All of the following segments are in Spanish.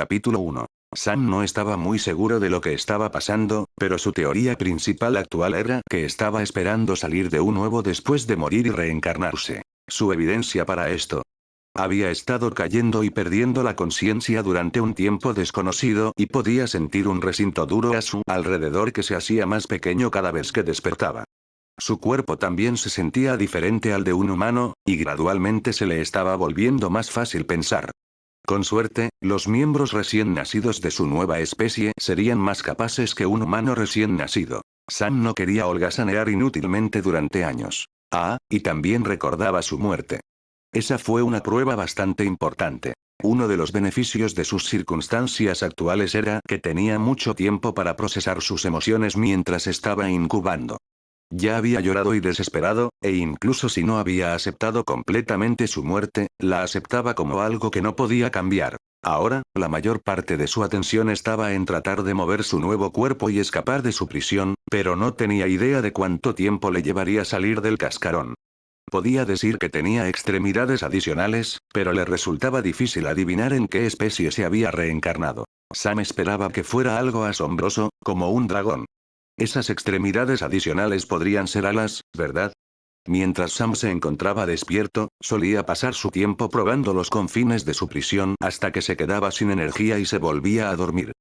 Capítulo 1. Sam no estaba muy seguro de lo que estaba pasando, pero su teoría principal actual era que estaba esperando salir de un nuevo después de morir y reencarnarse. Su evidencia para esto. Había estado cayendo y perdiendo la conciencia durante un tiempo desconocido y podía sentir un recinto duro a su alrededor que se hacía más pequeño cada vez que despertaba. Su cuerpo también se sentía diferente al de un humano, y gradualmente se le estaba volviendo más fácil pensar. Con suerte, los miembros recién nacidos de su nueva especie serían más capaces que un humano recién nacido. Sam no quería holgazanear inútilmente durante años. Y también recordaba su muerte. Esa fue una prueba bastante importante. Uno de los beneficios de sus circunstancias actuales era que tenía mucho tiempo para procesar sus emociones mientras estaba incubando. Ya había llorado y desesperado, e incluso si no había aceptado completamente su muerte, la aceptaba como algo que no podía cambiar. Ahora, la mayor parte de su atención estaba en tratar de mover su nuevo cuerpo y escapar de su prisión, pero no tenía idea de cuánto tiempo le llevaría salir del cascarón. Podía decir que tenía extremidades adicionales, pero le resultaba difícil adivinar en qué especie se había reencarnado. Sam esperaba que fuera algo asombroso, como un dragón. Esas extremidades adicionales podrían ser alas, ¿verdad? Mientras Sam se encontraba despierto, solía pasar su tiempo probando los confines de su prisión hasta que se quedaba sin energía y se volvía a dormir.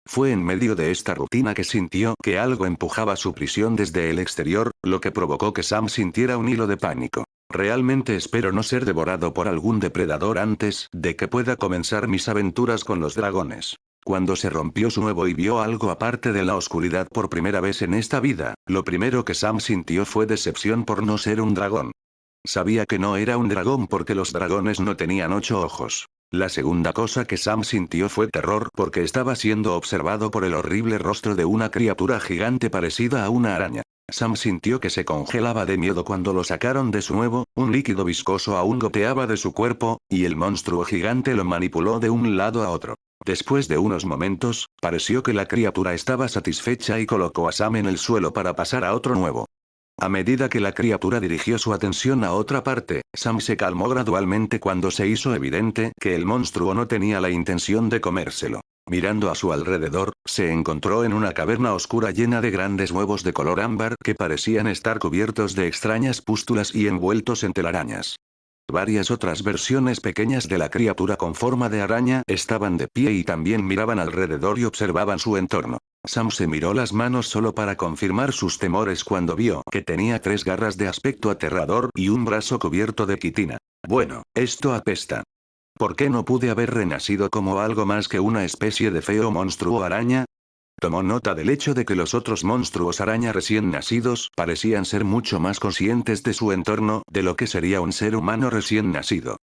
Fue en medio de esta rutina que sintió que algo empujaba su prisión desde el exterior, lo que provocó que Sam sintiera un hilo de pánico. Realmente espero no ser devorado por algún depredador antes de que pueda comenzar mis aventuras con los dragones. Cuando se rompió su huevo y vio algo aparte de la oscuridad por primera vez en esta vida, lo primero que Sam sintió fue decepción por no ser un dragón. Sabía que no era un dragón porque los dragones no tenían 8 ojos. La segunda cosa que Sam sintió fue terror porque estaba siendo observado por el horrible rostro de una criatura gigante parecida a una araña. Sam sintió que se congelaba de miedo cuando lo sacaron de su huevo, un líquido viscoso aún goteaba de su cuerpo, y el monstruo gigante lo manipuló de un lado a otro. Después de unos momentos, pareció que la criatura estaba satisfecha y colocó a Sam en el suelo para pasar a otro nuevo. A medida que la criatura dirigió su atención a otra parte, Sam se calmó gradualmente cuando se hizo evidente que el monstruo no tenía la intención de comérselo. Mirando a su alrededor, se encontró en una caverna oscura llena de grandes huevos de color ámbar que parecían estar cubiertos de extrañas pústulas y envueltos en telarañas. Varias otras versiones pequeñas de la criatura con forma de araña estaban de pie y también miraban alrededor y observaban su entorno. Sam se miró las manos solo para confirmar sus temores cuando vio que tenía 3 garras de aspecto aterrador y un brazo cubierto de quitina. Bueno, esto apesta. ¿Por qué no pude haber renacido como algo más que una especie de feo monstruo araña? Tomó nota del hecho de que los otros monstruos araña recién nacidos parecían ser mucho más conscientes de su entorno de lo que sería un ser humano recién nacido.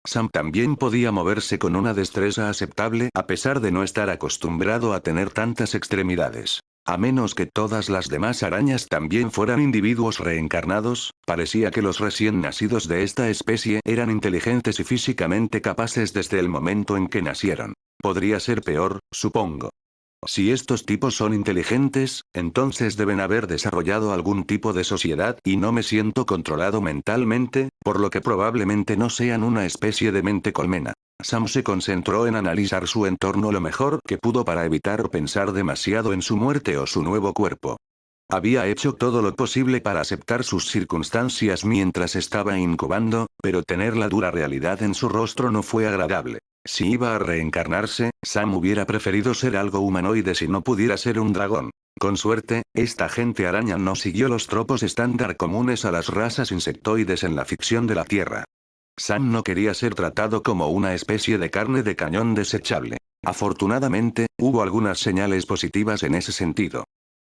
Sam también podía moverse con una destreza aceptable a pesar de no estar acostumbrado a tener tantas extremidades. A menos que todas las demás arañas también fueran individuos reencarnados, parecía que los recién nacidos de esta especie eran inteligentes y físicamente capaces desde el momento en que nacieron. Podría ser peor, supongo. Si estos tipos son inteligentes, entonces deben haber desarrollado algún tipo de sociedad y no me siento controlado mentalmente, por lo que probablemente no sean una especie de mente colmena. Sam se concentró en analizar su entorno lo mejor que pudo para evitar pensar demasiado en su muerte o su nuevo cuerpo. Había hecho todo lo posible para aceptar sus circunstancias mientras estaba incubando, pero tener la dura realidad en su rostro no fue agradable. Si iba a reencarnarse, Sam hubiera preferido ser algo humanoide si no pudiera ser un dragón. Con suerte, esta gente araña no siguió los tropos estándar comunes a las razas insectoides en la ficción de la Tierra. Sam no quería ser tratado como una especie de carne de cañón desechable. Afortunadamente, hubo algunas señales positivas en ese sentido.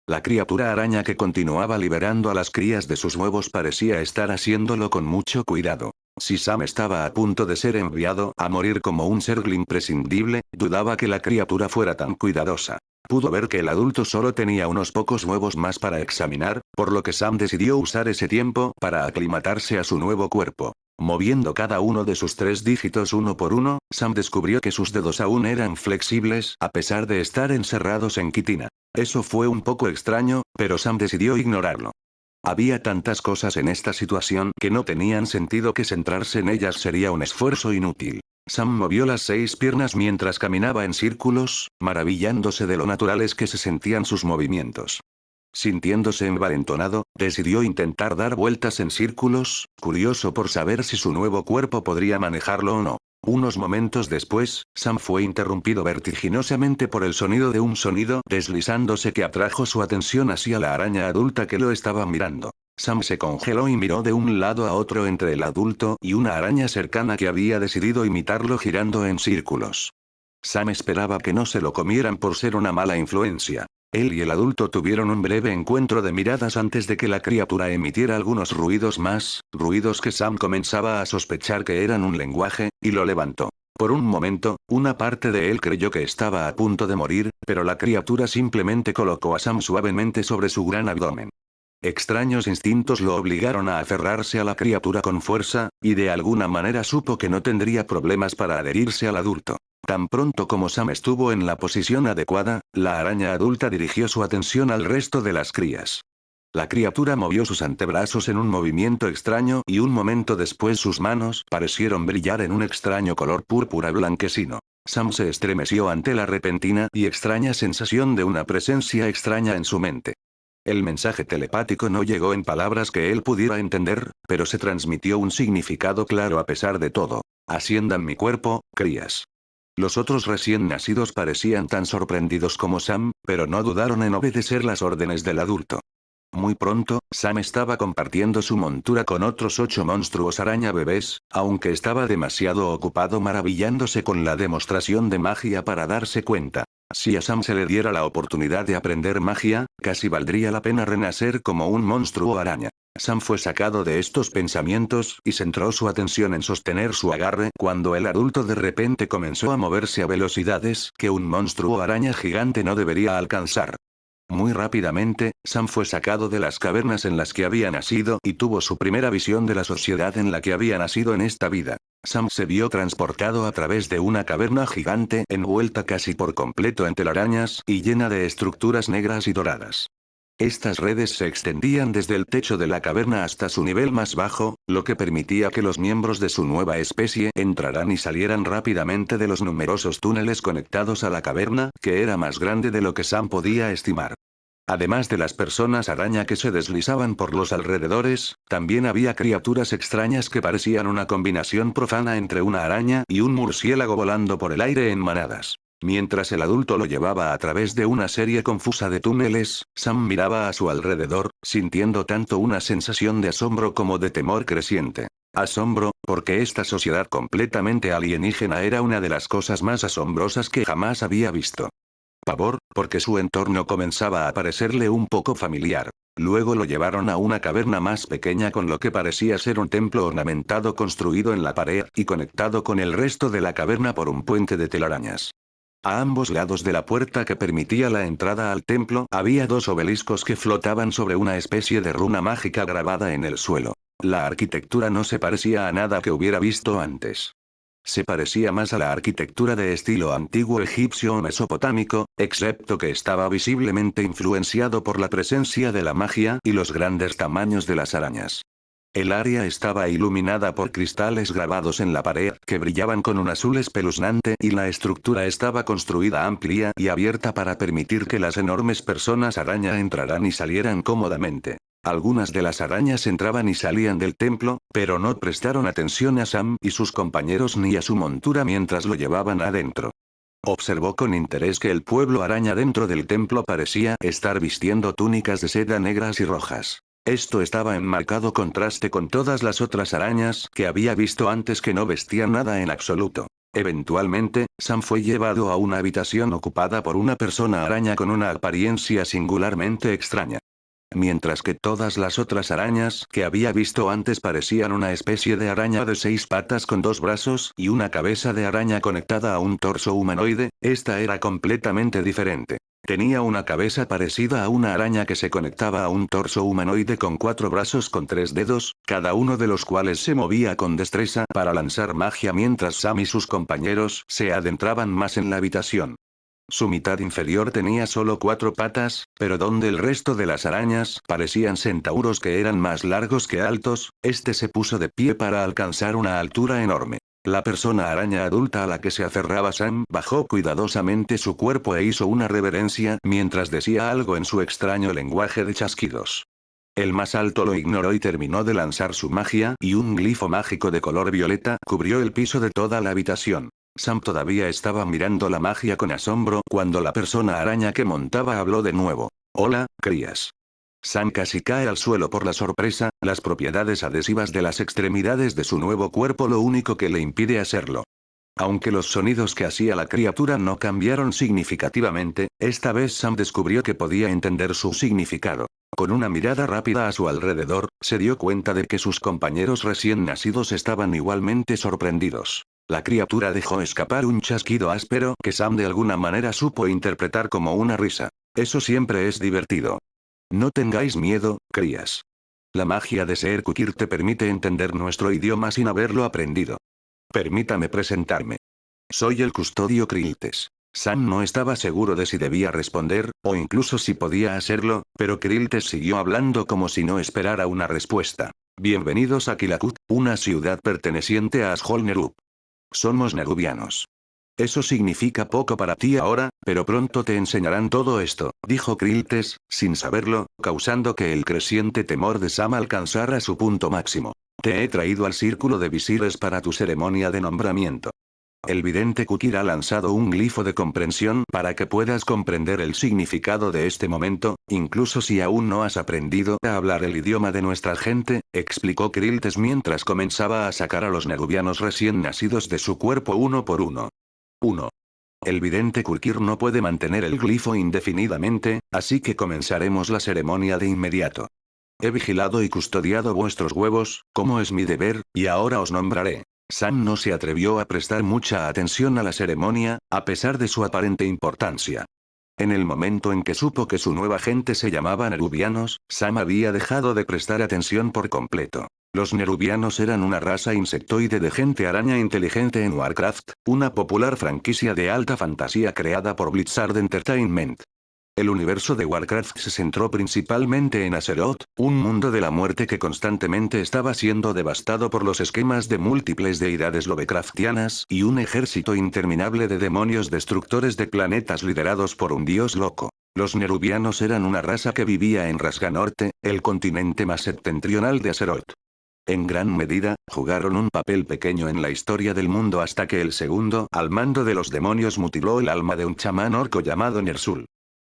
La criatura araña que continuaba liberando a las crías de sus huevos parecía estar haciéndolo con mucho cuidado. Si Sam estaba a punto de ser enviado a morir como un ser imprescindible, dudaba que la criatura fuera tan cuidadosa. Pudo ver que el adulto solo tenía unos pocos huevos más para examinar, por lo que Sam decidió usar ese tiempo para aclimatarse a su nuevo cuerpo. Moviendo cada uno de sus 3 dígitos uno por uno, Sam descubrió que sus dedos aún eran flexibles a pesar de estar encerrados en quitina. Eso fue un poco extraño, pero Sam decidió ignorarlo. Había tantas cosas en esta situación que no tenían sentido que centrarse en ellas sería un esfuerzo inútil. Sam movió las 6 piernas mientras caminaba en círculos, maravillándose de lo naturales que se sentían sus movimientos. Sintiéndose envalentonado, decidió intentar dar vueltas en círculos, curioso por saber si su nuevo cuerpo podría manejarlo o no. Unos momentos después, Sam fue interrumpido vertiginosamente por el sonido de un sonido deslizándose que atrajo su atención hacia la araña adulta que lo estaba mirando. Sam se congeló y miró de un lado a otro entre el adulto y una araña cercana que había decidido imitarlo girando en círculos. Sam esperaba que no se lo comieran por ser una mala influencia. Él y el adulto tuvieron un breve encuentro de miradas antes de que la criatura emitiera algunos ruidos más, ruidos que Sam comenzaba a sospechar que eran un lenguaje, y lo levantó. Por un momento, una parte de él creyó que estaba a punto de morir, pero la criatura simplemente colocó a Sam suavemente sobre su gran abdomen. Extraños instintos lo obligaron a aferrarse a la criatura con fuerza, y de alguna manera supo que no tendría problemas para adherirse al adulto. Tan pronto como Sam estuvo en la posición adecuada, la araña adulta dirigió su atención al resto de las crías. La criatura movió sus antebrazos en un movimiento extraño y un momento después sus manos parecieron brillar en un extraño color púrpura blanquecino. Sam se estremeció ante la repentina y extraña sensación de una presencia extraña en su mente. El mensaje telepático no llegó en palabras que él pudiera entender, pero se transmitió un significado claro a pesar de todo. Asciendan mi cuerpo, crías. Los otros recién nacidos parecían tan sorprendidos como Sam, pero no dudaron en obedecer las órdenes del adulto. Muy pronto, Sam estaba compartiendo su montura con otros 8 monstruos araña bebés, aunque estaba demasiado ocupado maravillándose con la demostración de magia para darse cuenta. Si a Sam se le diera la oportunidad de aprender magia, casi valdría la pena renacer como un monstruo araña. Sam fue sacado de estos pensamientos y centró su atención en sostener su agarre cuando el adulto de repente comenzó a moverse a velocidades que un monstruo araña gigante no debería alcanzar. Muy rápidamente, Sam fue sacado de las cavernas en las que había nacido y tuvo su primera visión de la sociedad en la que había nacido en esta vida. Sam se vio transportado a través de una caverna gigante envuelta casi por completo en telarañas y llena de estructuras negras y doradas. Estas redes se extendían desde el techo de la caverna hasta su nivel más bajo, lo que permitía que los miembros de su nueva especie entraran y salieran rápidamente de los numerosos túneles conectados a la caverna, que era más grande de lo que Sam podía estimar. Además de las personas araña que se deslizaban por los alrededores, también había criaturas extrañas que parecían una combinación profana entre una araña y un murciélago volando por el aire en manadas. Mientras el adulto lo llevaba a través de una serie confusa de túneles, Sam miraba a su alrededor, sintiendo tanto una sensación de asombro como de temor creciente. Asombro, porque esta sociedad completamente alienígena era una de las cosas más asombrosas que jamás había visto. Pavor, porque su entorno comenzaba a parecerle un poco familiar. Luego lo llevaron a una caverna más pequeña con lo que parecía ser un templo ornamentado construido en la pared y conectado con el resto de la caverna por un puente de telarañas. A ambos lados de la puerta que permitía la entrada al templo había 2 obeliscos que flotaban sobre una especie de runa mágica grabada en el suelo. La arquitectura no se parecía a nada que hubiera visto antes. Se parecía más a la arquitectura de estilo antiguo egipcio o mesopotámico, excepto que estaba visiblemente influenciado por la presencia de la magia y los grandes tamaños de las arañas. El área estaba iluminada por cristales grabados en la pared que brillaban con un azul espeluznante y la estructura estaba construida amplia y abierta para permitir que las enormes personas araña entraran y salieran cómodamente. Algunas de las arañas entraban y salían del templo, pero no prestaron atención a Sam y sus compañeros ni a su montura mientras lo llevaban adentro. Observó con interés que el pueblo araña dentro del templo parecía estar vistiendo túnicas de seda negras y rojas. Esto estaba en marcado contraste con todas las otras arañas que había visto antes que no vestían nada en absoluto. Eventualmente, Sam fue llevado a una habitación ocupada por una persona araña con una apariencia singularmente extraña. Mientras que todas las otras arañas que había visto antes parecían una especie de araña de 6 patas con 2 brazos y una cabeza de araña conectada a un torso humanoide, esta era completamente diferente. Tenía una cabeza parecida a una araña que se conectaba a un torso humanoide con 4 brazos con 3 dedos, cada uno de los cuales se movía con destreza para lanzar magia mientras Sam y sus compañeros se adentraban más en la habitación. Su mitad inferior tenía solo 4 patas, pero donde el resto de las arañas parecían centauros que eran más largos que altos, este se puso de pie para alcanzar una altura enorme. La persona araña adulta a la que se aferraba Sam bajó cuidadosamente su cuerpo e hizo una reverencia mientras decía algo en su extraño lenguaje de chasquidos. El más alto lo ignoró y terminó de lanzar su magia y un glifo mágico de color violeta cubrió el piso de toda la habitación. Sam todavía estaba mirando la magia con asombro cuando la persona araña que montaba habló de nuevo. Hola, crías. Sam casi cae al suelo por la sorpresa, las propiedades adhesivas de las extremidades de su nuevo cuerpo lo único que le impide hacerlo. Aunque los sonidos que hacía la criatura no cambiaron significativamente, esta vez Sam descubrió que podía entender su significado. Con una mirada rápida a su alrededor, se dio cuenta de que sus compañeros recién nacidos estaban igualmente sorprendidos. La criatura dejó escapar un chasquido áspero que Sam de alguna manera supo interpretar como una risa. Eso siempre es divertido. No tengáis miedo, crías. La magia de Ser Kukir te permite entender nuestro idioma sin haberlo aprendido. Permítame presentarme. Soy el custodio Kriltes. Sam no estaba seguro de si debía responder, o incluso si podía hacerlo, pero Kriltes siguió hablando como si no esperara una respuesta. Bienvenidos a Kilakut, una ciudad perteneciente a Ashol Nerub. Somos nerubianos. Eso significa poco para ti ahora, pero pronto te enseñarán todo esto, dijo Kriltes, sin saberlo, causando que el creciente temor de Sam alcanzara su punto máximo. Te he traído al círculo de visires para tu ceremonia de nombramiento. El vidente Kukir ha lanzado un glifo de comprensión para que puedas comprender el significado de este momento, incluso si aún no has aprendido a hablar el idioma de nuestra gente, explicó Kriltes mientras comenzaba a sacar a los nerubianos recién nacidos de su cuerpo uno por uno. 1. El vidente Kukir no puede mantener el glifo indefinidamente, así que comenzaremos la ceremonia de inmediato. He vigilado y custodiado vuestros huevos, como es mi deber, y ahora os nombraré. Sam no se atrevió a prestar mucha atención a la ceremonia, a pesar de su aparente importancia. En el momento en que supo que su nueva gente se llamaba Nerubianos, Sam había dejado de prestar atención por completo. Los Nerubianos eran una raza insectoide de gente araña inteligente en Warcraft, una popular franquicia de alta fantasía creada por Blizzard Entertainment. El universo de Warcraft se centró principalmente en Azeroth, un mundo de la muerte que constantemente estaba siendo devastado por los esquemas de múltiples deidades lovecraftianas y un ejército interminable de demonios destructores de planetas liderados por un dios loco. Los nerubianos eran una raza que vivía en Rasganorte, el continente más septentrional de Azeroth. En gran medida, jugaron un papel pequeño en la historia del mundo hasta que el segundo al mando de los demonios mutiló el alma de un chamán orco llamado Ner'zhul.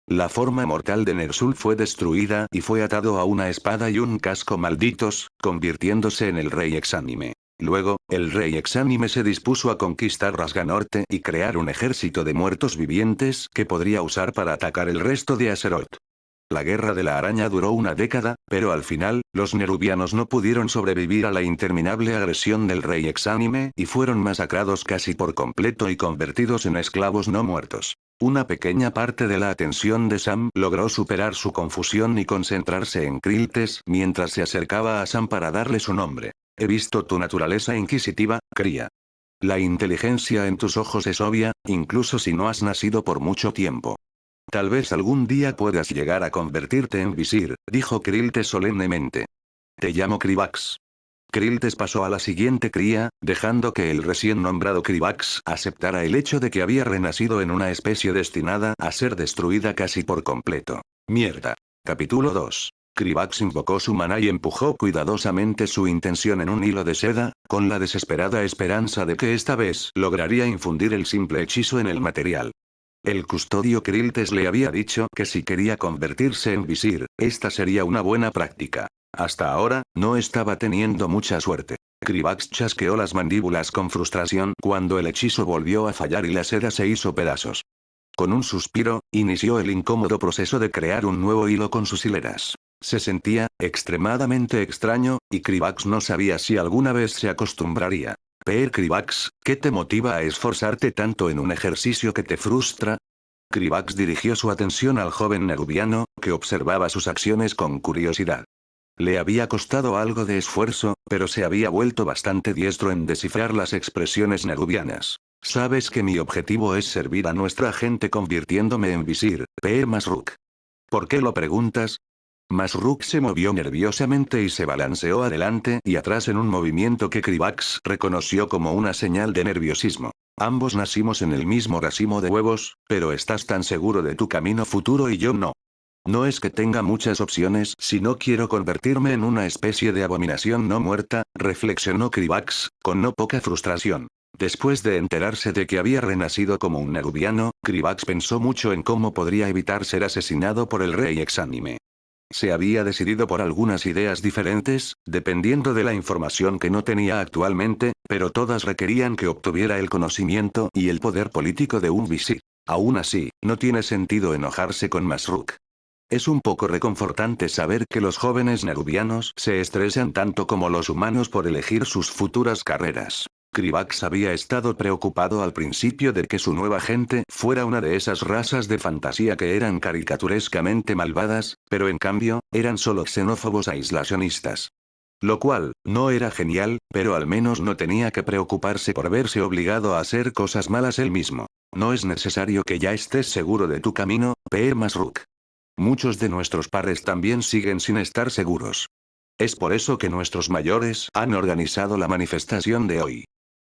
La forma mortal de Ner'zhul fue destruida y fue atado a una espada y un casco malditos, convirtiéndose en el rey exánime. Luego, el rey exánime se dispuso a conquistar Rasganorte y crear un ejército de muertos vivientes que podría usar para atacar el resto de Azeroth. La guerra de la araña duró una década, pero al final, los nerubianos no pudieron sobrevivir a la interminable agresión del rey exánime y fueron masacrados casi por completo y convertidos en esclavos no muertos. Una pequeña parte de la atención de Sam logró superar su confusión y concentrarse en Kriltes mientras se acercaba a Sam para darle su nombre. He visto tu naturaleza inquisitiva, cría. La inteligencia en tus ojos es obvia, incluso si no has nacido por mucho tiempo. Tal vez algún día puedas llegar a convertirte en visir, dijo Kriltes solemnemente. Te llamo Krivax. Kriltes pasó a la siguiente cría, dejando que el recién nombrado Krivax aceptara el hecho de que había renacido en una especie destinada a ser destruida casi por completo. Mierda. Capítulo 2. Krivax invocó su maná y empujó cuidadosamente su intención en un hilo de seda, con la desesperada esperanza de que esta vez lograría infundir el simple hechizo en el material. El custodio Kriltes le había dicho que si quería convertirse en visir, esta sería una buena práctica. Hasta ahora, no estaba teniendo mucha suerte. Krivax chasqueó las mandíbulas con frustración cuando el hechizo volvió a fallar y la seda se hizo pedazos. Con un suspiro, inició el incómodo proceso de crear un nuevo hilo con sus hileras. Se sentía extremadamente extraño, y Krivax no sabía si alguna vez se acostumbraría. Krivax, ¿qué te motiva a esforzarte tanto en un ejercicio que te frustra? Krivax dirigió su atención al joven nerubiano, que observaba sus acciones con curiosidad. Le había costado algo de esfuerzo, pero se había vuelto bastante diestro en descifrar las expresiones nerubianas. Sabes que mi objetivo es servir a nuestra gente convirtiéndome en visir, Masruk. ¿Por qué lo preguntas? Masruk se movió nerviosamente y se balanceó adelante y atrás en un movimiento que Krivax reconoció como una señal de nerviosismo. Ambos nacimos en el mismo racimo de huevos, pero estás tan seguro de tu camino futuro y yo no. No es que tenga muchas opciones si no quiero convertirme en una especie de abominación no muerta, reflexionó Krivax, con no poca frustración. Después de enterarse de que había renacido como un nerubiano, Krivax pensó mucho en cómo podría evitar ser asesinado por el rey exánime. Se había decidido por algunas ideas diferentes, dependiendo de la información que no tenía actualmente, pero todas requerían que obtuviera el conocimiento y el poder político de un visir. Aún así, no tiene sentido enojarse con Masruk. Es un poco reconfortante saber que los jóvenes nerubianos se estresan tanto como los humanos por elegir sus futuras carreras. Krivax había estado preocupado al principio de que su nueva gente fuera una de esas razas de fantasía que eran caricaturescamente malvadas, pero en cambio, eran solo xenófobos aislacionistas. Lo cual, no era genial, pero al menos no tenía que preocuparse por verse obligado a hacer cosas malas él mismo. No es necesario que ya estés seguro de tu camino, Peer Masruk. Muchos de nuestros pares también siguen sin estar seguros. Es por eso que nuestros mayores han organizado la manifestación de hoy.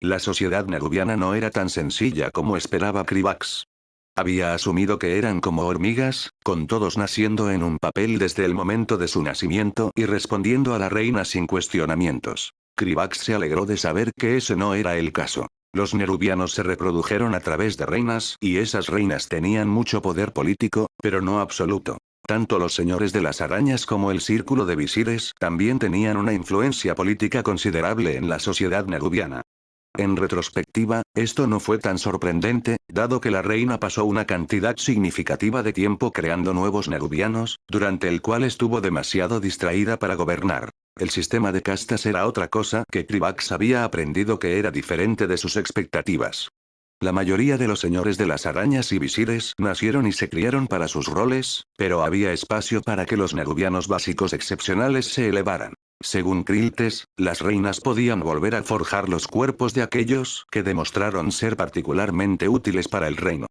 La sociedad nerubiana no era tan sencilla como esperaba Krivax. Había asumido que eran como hormigas, con todos naciendo en un papel desde el momento de su nacimiento y respondiendo a la reina sin cuestionamientos. Krivax se alegró de saber que ese no era el caso. Los nerubianos se reprodujeron a través de reinas y esas reinas tenían mucho poder político, pero no absoluto. Tanto los señores de las arañas como el círculo de visires también tenían una influencia política considerable en la sociedad nerubiana. En retrospectiva, esto no fue tan sorprendente, dado que la reina pasó una cantidad significativa de tiempo creando nuevos nerubianos, durante el cual estuvo demasiado distraída para gobernar. El sistema de castas era otra cosa que Krivax había aprendido que era diferente de sus expectativas. La mayoría de los señores de las arañas y visires nacieron y se criaron para sus roles, pero había espacio para que los nerubianos básicos excepcionales se elevaran. Según Kriltes, las reinas podían volver a forjar los cuerpos de aquellos que demostraron ser particularmente útiles para el reino.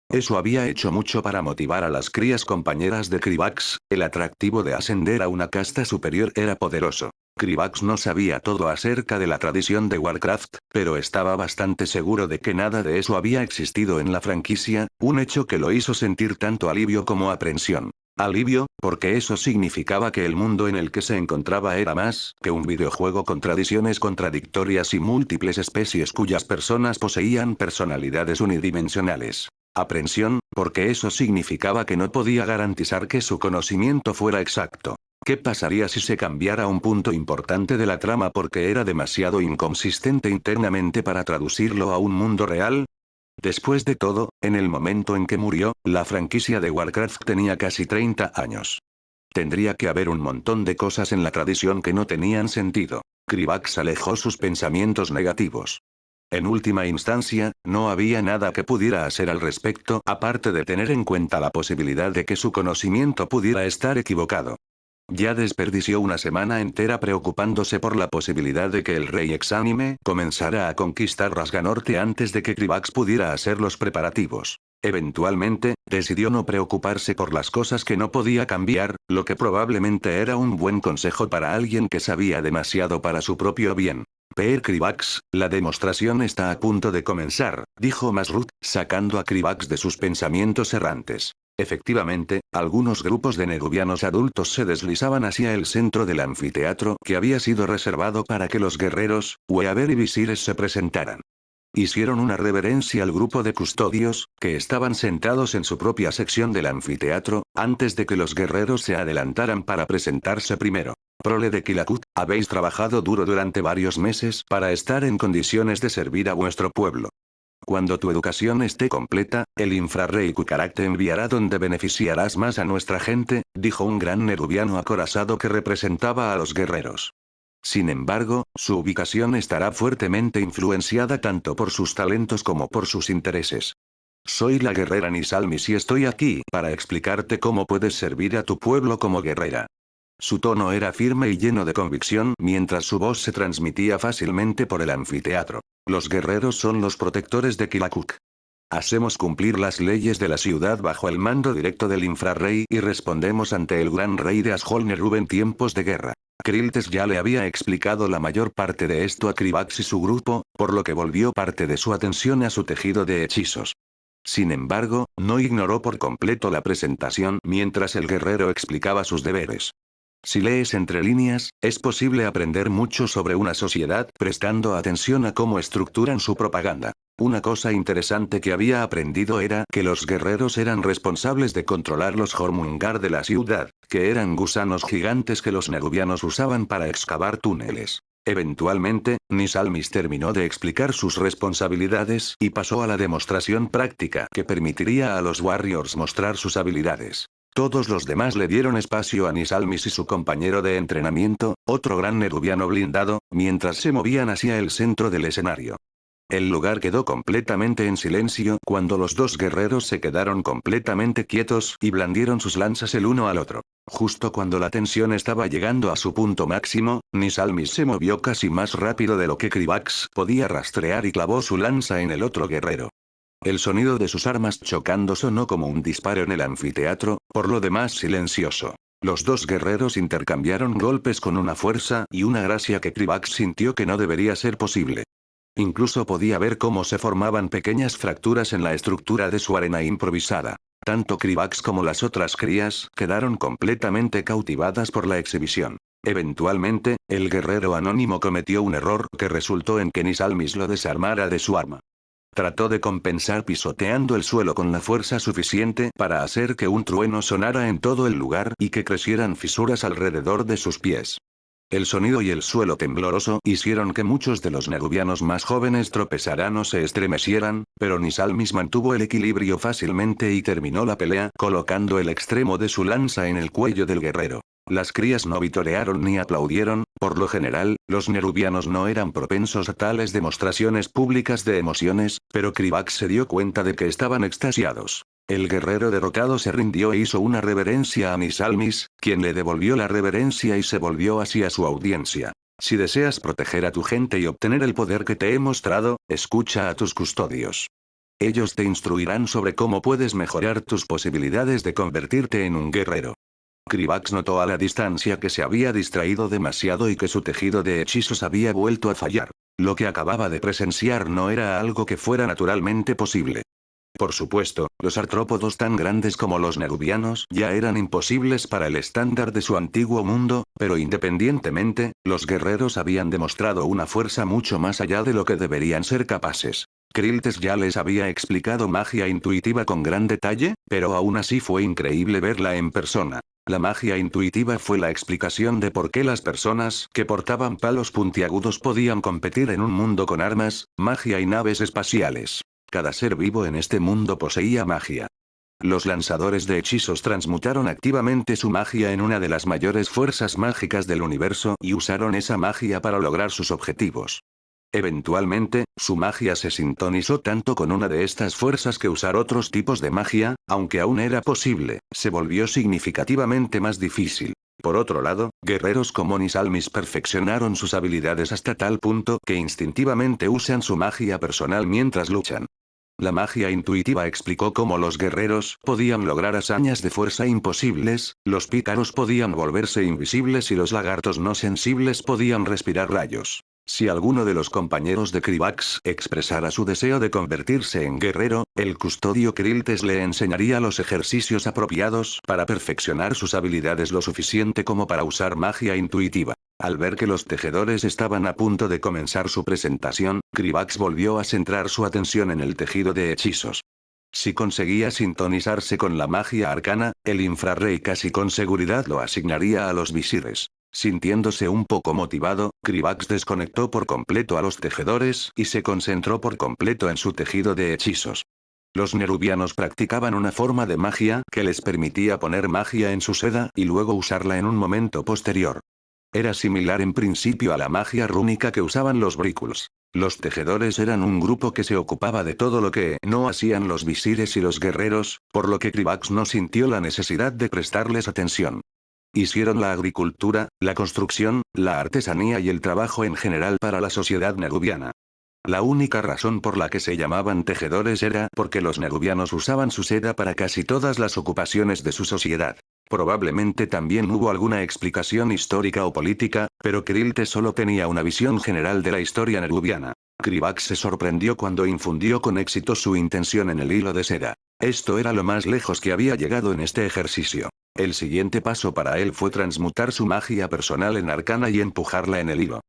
Eso había hecho mucho para motivar a las crías compañeras de Krivax, el atractivo de ascender a una casta superior era poderoso. Krivax no sabía todo acerca de la tradición de Warcraft, pero estaba bastante seguro de que nada de eso había existido en la franquicia, un hecho que lo hizo sentir tanto alivio como aprensión. Alivio, porque eso significaba que el mundo en el que se encontraba era más que un videojuego con tradiciones contradictorias y múltiples especies cuyas personas poseían personalidades unidimensionales. Aprensión, porque eso significaba que no podía garantizar que su conocimiento fuera exacto. ¿Qué pasaría si se cambiara un punto importante de la trama porque era demasiado inconsistente internamente para traducirlo a un mundo real? Después de todo, en el momento en que murió, la franquicia de Warcraft tenía casi 30 años. Tendría que haber un montón de cosas en la tradición que no tenían sentido. Krivax alejó sus pensamientos negativos. En última instancia, no había nada que pudiera hacer al respecto, aparte de tener en cuenta la posibilidad de que su conocimiento pudiera estar equivocado. Ya desperdició una semana entera preocupándose por la posibilidad de que el rey exánime comenzara a conquistar Rasganorte antes de que Krivax pudiera hacer los preparativos. Eventualmente, decidió no preocuparse por las cosas que no podía cambiar, lo que probablemente era un buen consejo para alguien que sabía demasiado para su propio bien. Peer Krivax, la demostración está a punto de comenzar, dijo Masruk, sacando a Krivax de sus pensamientos errantes. Efectivamente, algunos grupos de nerubianos adultos se deslizaban hacia el centro del anfiteatro que había sido reservado para que los guerreros, Weaver y visires se presentaran. Hicieron una reverencia al grupo de custodios, que estaban sentados en su propia sección del anfiteatro, antes de que los guerreros se adelantaran para presentarse primero. Prole de Kilakut, habéis trabajado duro durante varios meses para estar en condiciones de servir a vuestro pueblo. Cuando tu educación esté completa, el infrarrey Kukarak te enviará donde beneficiarás más a nuestra gente, dijo un gran nerubiano acorazado que representaba a los guerreros. Sin embargo, su ubicación estará fuertemente influenciada tanto por sus talentos como por sus intereses. Soy la guerrera Nisalmis y estoy aquí para explicarte cómo puedes servir a tu pueblo como guerrera. Su tono era firme y lleno de convicción mientras su voz se transmitía fácilmente por el anfiteatro. Los guerreros son los protectores de Kilakuk. Hacemos cumplir las leyes de la ciudad bajo el mando directo del infrarrey y respondemos ante el gran rey de Ashol-Nerub en tiempos de guerra. Kriltes ya le había explicado la mayor parte de esto a Krivax y su grupo, por lo que volvió parte de su atención a su tejido de hechizos. Sin embargo, no ignoró por completo la presentación mientras el guerrero explicaba sus deberes. Si lees entre líneas, es posible aprender mucho sobre una sociedad prestando atención a cómo estructuran su propaganda. Una cosa interesante que había aprendido era que los guerreros eran responsables de controlar los Jormungar de la ciudad, que eran gusanos gigantes que los nerubianos usaban para excavar túneles. Eventualmente, Nisalmis terminó de explicar sus responsabilidades y pasó a la demostración práctica que permitiría a los Warriors mostrar sus habilidades. Todos los demás le dieron espacio a Nisalmis y su compañero de entrenamiento, otro gran nerubiano blindado, mientras se movían hacia el centro del escenario. El lugar quedó completamente en silencio cuando los dos guerreros se quedaron completamente quietos y blandieron sus lanzas el uno al otro. Justo cuando la tensión estaba llegando a su punto máximo, Nisalmis se movió casi más rápido de lo que Krivax podía rastrear y clavó su lanza en el otro guerrero. El sonido de sus armas chocando sonó como un disparo en el anfiteatro, por lo demás silencioso. Los dos guerreros intercambiaron golpes con una fuerza y una gracia que Krivax sintió que no debería ser posible. Incluso podía ver cómo se formaban pequeñas fracturas en la estructura de su arena improvisada. Tanto Krivax como las otras crías quedaron completamente cautivadas por la exhibición. Eventualmente, el guerrero anónimo cometió un error que resultó en que Nisalmis lo desarmara de su arma. Trató de compensar pisoteando el suelo con la fuerza suficiente para hacer que un trueno sonara en todo el lugar y que crecieran fisuras alrededor de sus pies. El sonido y el suelo tembloroso hicieron que muchos de los nerubianos más jóvenes tropezaran o se estremecieran, pero Nisalmis mantuvo el equilibrio fácilmente y terminó la pelea colocando el extremo de su lanza en el cuello del guerrero. Las crías no vitorearon ni aplaudieron, por lo general, los nerubianos no eran propensos a tales demostraciones públicas de emociones, pero Krivax se dio cuenta de que estaban extasiados. El guerrero derrotado se rindió e hizo una reverencia a Nisalmis, quien le devolvió la reverencia y se volvió hacia su audiencia. Si deseas proteger a tu gente y obtener el poder que te he mostrado, escucha a tus custodios. Ellos te instruirán sobre cómo puedes mejorar tus posibilidades de convertirte en un guerrero. Krivax notó a la distancia que se había distraído demasiado y que su tejido de hechizos había vuelto a fallar. Lo que acababa de presenciar no era algo que fuera naturalmente posible. Por supuesto, los artrópodos tan grandes como los nerubianos ya eran imposibles para el estándar de su antiguo mundo, pero independientemente, los guerreros habían demostrado una fuerza mucho más allá de lo que deberían ser capaces. Kriltes ya les había explicado magia intuitiva con gran detalle, pero aún así fue increíble verla en persona. La magia intuitiva fue la explicación de por qué las personas que portaban palos puntiagudos podían competir en un mundo con armas, magia y naves espaciales. Cada ser vivo en este mundo poseía magia. Los lanzadores de hechizos transmutaron activamente su magia en una de las mayores fuerzas mágicas del universo y usaron esa magia para lograr sus objetivos. Eventualmente, su magia se sintonizó tanto con una de estas fuerzas que usar otros tipos de magia, aunque aún era posible, se volvió significativamente más difícil. Por otro lado, guerreros como Nisalmis perfeccionaron sus habilidades hasta tal punto que instintivamente usan su magia personal mientras luchan. La magia intuitiva explicó cómo los guerreros podían lograr hazañas de fuerza imposibles, los pícaros podían volverse invisibles y los lagartos no sensibles podían respirar rayos. Si alguno de los compañeros de Krivax expresara su deseo de convertirse en guerrero, el custodio Kriltes le enseñaría los ejercicios apropiados para perfeccionar sus habilidades lo suficiente como para usar magia intuitiva. Al ver que los tejedores estaban a punto de comenzar su presentación, Krivax volvió a centrar su atención en el tejido de hechizos. Si conseguía sintonizarse con la magia arcana, el infrarrey casi con seguridad lo asignaría a los visires. Sintiéndose un poco motivado, Krivax desconectó por completo a los tejedores y se concentró por completo en su tejido de hechizos. Los nerubianos practicaban una forma de magia que les permitía poner magia en su seda y luego usarla en un momento posterior. Era similar en principio a la magia rúnica que usaban los Brículs. Los tejedores eran un grupo que se ocupaba de todo lo que no hacían los visires y los guerreros, por lo que Krivax no sintió la necesidad de prestarles atención. Hicieron la agricultura, la construcción, la artesanía y el trabajo en general para la sociedad nerubiana. La única razón por la que se llamaban tejedores era porque los nerubianos usaban su seda para casi todas las ocupaciones de su sociedad. Probablemente también hubo alguna explicación histórica o política, pero Kriltes solo tenía una visión general de la historia nerubiana. Krivax se sorprendió cuando infundió con éxito su intención en el hilo de seda. Esto era lo más lejos que había llegado en este ejercicio. El siguiente paso para él fue transmutar su magia personal en arcana y empujarla en el hilo.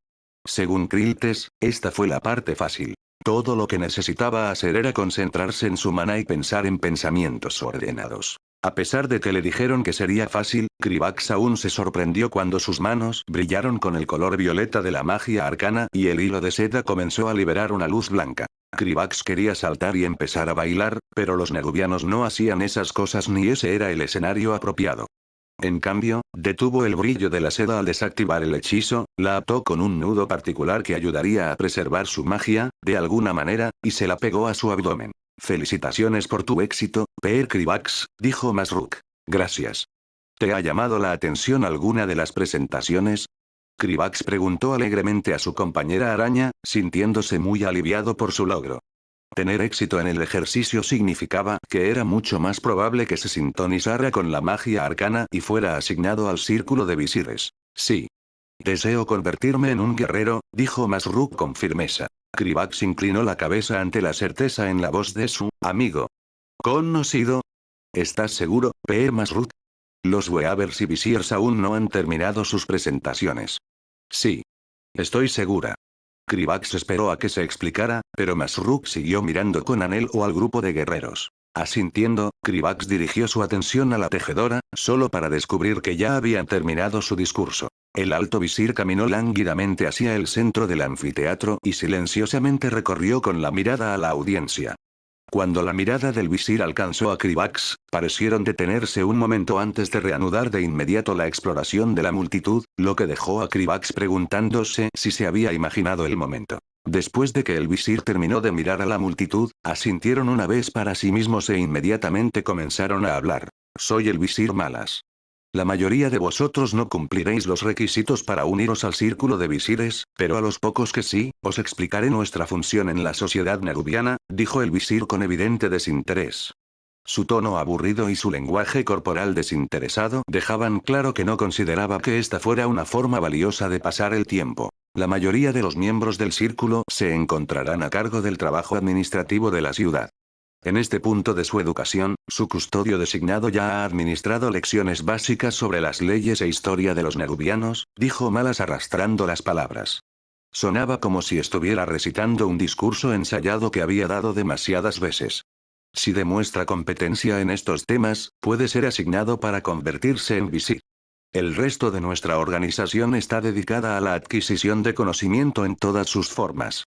Según Kriltes, esta fue la parte fácil. Todo lo que necesitaba hacer era concentrarse en su maná y pensar en pensamientos ordenados. A pesar de que le dijeron que sería fácil, Krivax aún se sorprendió cuando sus manos brillaron con el color violeta de la magia arcana y el hilo de seda comenzó a liberar una luz blanca. Krivax quería saltar y empezar a bailar, pero los nerubianos no hacían esas cosas ni ese era el escenario apropiado. En cambio, detuvo el brillo de la seda al desactivar el hechizo, la ató con un nudo particular que ayudaría a preservar su magia, de alguna manera, y se la pegó a su abdomen. Felicitaciones por tu éxito, Peer Krivax, dijo Masruk. Gracias. ¿Te ha llamado la atención alguna de las presentaciones? Krivax preguntó alegremente a su compañera araña, sintiéndose muy aliviado por su logro. Tener éxito en el ejercicio significaba que era mucho más probable que se sintonizara con la magia arcana y fuera asignado al círculo de visires. Sí. Deseo convertirme en un guerrero, dijo Masruk con firmeza. Krivax inclinó la cabeza ante la certeza en la voz de su amigo. ¿Conocido? ¿Estás seguro, Peer Masruk? Los Weavers y Visirs aún no han terminado sus presentaciones. Sí. Estoy segura. Krivax esperó a que se explicara, pero Masruk siguió mirando con anhelo al grupo de guerreros. Asintiendo, Krivax dirigió su atención a la tejedora, solo para descubrir que ya habían terminado su discurso. El alto visir caminó lánguidamente hacia el centro del anfiteatro y silenciosamente recorrió con la mirada a la audiencia. Cuando la mirada del visir alcanzó a Krivax, parecieron detenerse un momento antes de reanudar de inmediato la exploración de la multitud, lo que dejó a Krivax preguntándose si se había imaginado el momento. Después de que el visir terminó de mirar a la multitud, asintieron una vez para sí mismos e inmediatamente comenzaron a hablar. Soy el visir Malas. La mayoría de vosotros no cumpliréis los requisitos para uniros al círculo de visires, pero a los pocos que sí, os explicaré nuestra función en la sociedad nerubiana, dijo el visir con evidente desinterés. Su tono aburrido y su lenguaje corporal desinteresado dejaban claro que no consideraba que esta fuera una forma valiosa de pasar el tiempo. La mayoría de los miembros del círculo se encontrarán a cargo del trabajo administrativo de la ciudad. En este punto de su educación, su custodio designado ya ha administrado lecciones básicas sobre las leyes e historia de los nerubianos, dijo Malas arrastrando las palabras. Sonaba como si estuviera recitando un discurso ensayado que había dado demasiadas veces. Si demuestra competencia en estos temas, puede ser asignado para convertirse en visir. El resto de nuestra organización está dedicada a la adquisición de conocimiento en todas sus formas.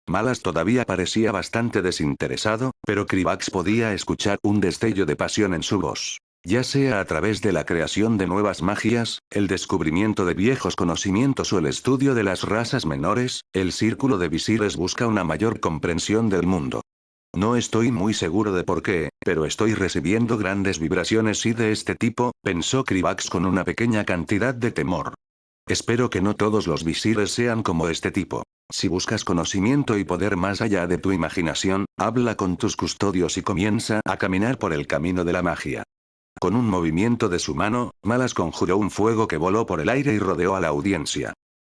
Malas todavía parecía bastante desinteresado, pero Krivax podía escuchar un destello de pasión en su voz. Ya sea a través de la creación de nuevas magias, el descubrimiento de viejos conocimientos o el estudio de las razas menores, el círculo de visires busca una mayor comprensión del mundo. No estoy muy seguro de por qué, pero estoy recibiendo grandes vibraciones y de este tipo, pensó Krivax con una pequeña cantidad de temor. Espero que no todos los visires sean como este tipo. Si buscas conocimiento y poder más allá de tu imaginación, habla con tus custodios y comienza a caminar por el camino de la magia. Con un movimiento de su mano, Malas conjuró un fuego que voló por el aire y rodeó a la audiencia.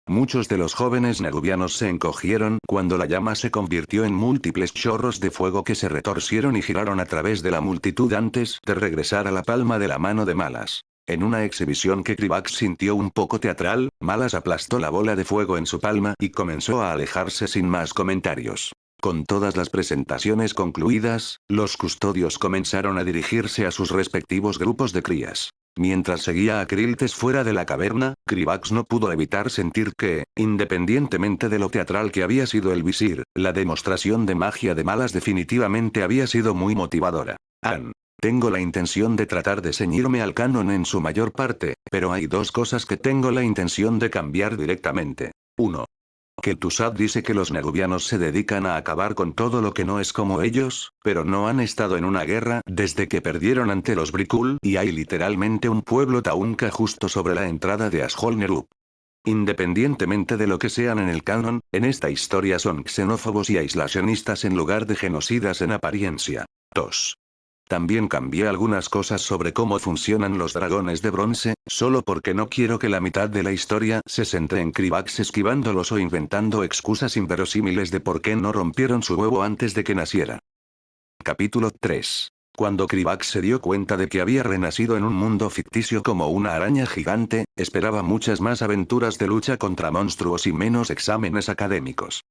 Muchos de los jóvenes nerubianos se encogieron cuando la llama se convirtió en múltiples chorros de fuego que se retorcieron y giraron a través de la multitud antes de regresar a la palma de la mano de Malas. En una exhibición que Krivax sintió un poco teatral, Malas aplastó la bola de fuego en su palma y comenzó a alejarse sin más comentarios. Con todas las presentaciones concluidas, los custodios comenzaron a dirigirse a sus respectivos grupos de crías. Mientras seguía a Kriltes fuera de la caverna, Krivax no pudo evitar sentir que, independientemente de lo teatral que había sido el visir, la demostración de magia de Malas definitivamente había sido muy motivadora. Tengo la intención de tratar de ceñirme al canon en su mayor parte, pero hay dos cosas que tengo la intención de cambiar directamente. 1. Que Tusad dice que los nerubianos se dedican a acabar con todo lo que no es como ellos, pero no han estado en una guerra desde que perdieron ante los Brikul y hay literalmente un pueblo Taunka justo sobre la entrada de Ashol Nerub. Independientemente de lo que sean en el canon, en esta historia son xenófobos y aislacionistas en lugar de genocidas en apariencia. 2. También cambié algunas cosas sobre cómo funcionan los dragones de bronce, solo porque no quiero que la mitad de la historia se centre en Krivax esquivándolos o inventando excusas inverosímiles de por qué no rompieron su huevo antes de que naciera. Capítulo 3. Cuando Krivax se dio cuenta de que había renacido en un mundo ficticio como una araña gigante, esperaba muchas más aventuras de lucha contra monstruos y menos exámenes académicos.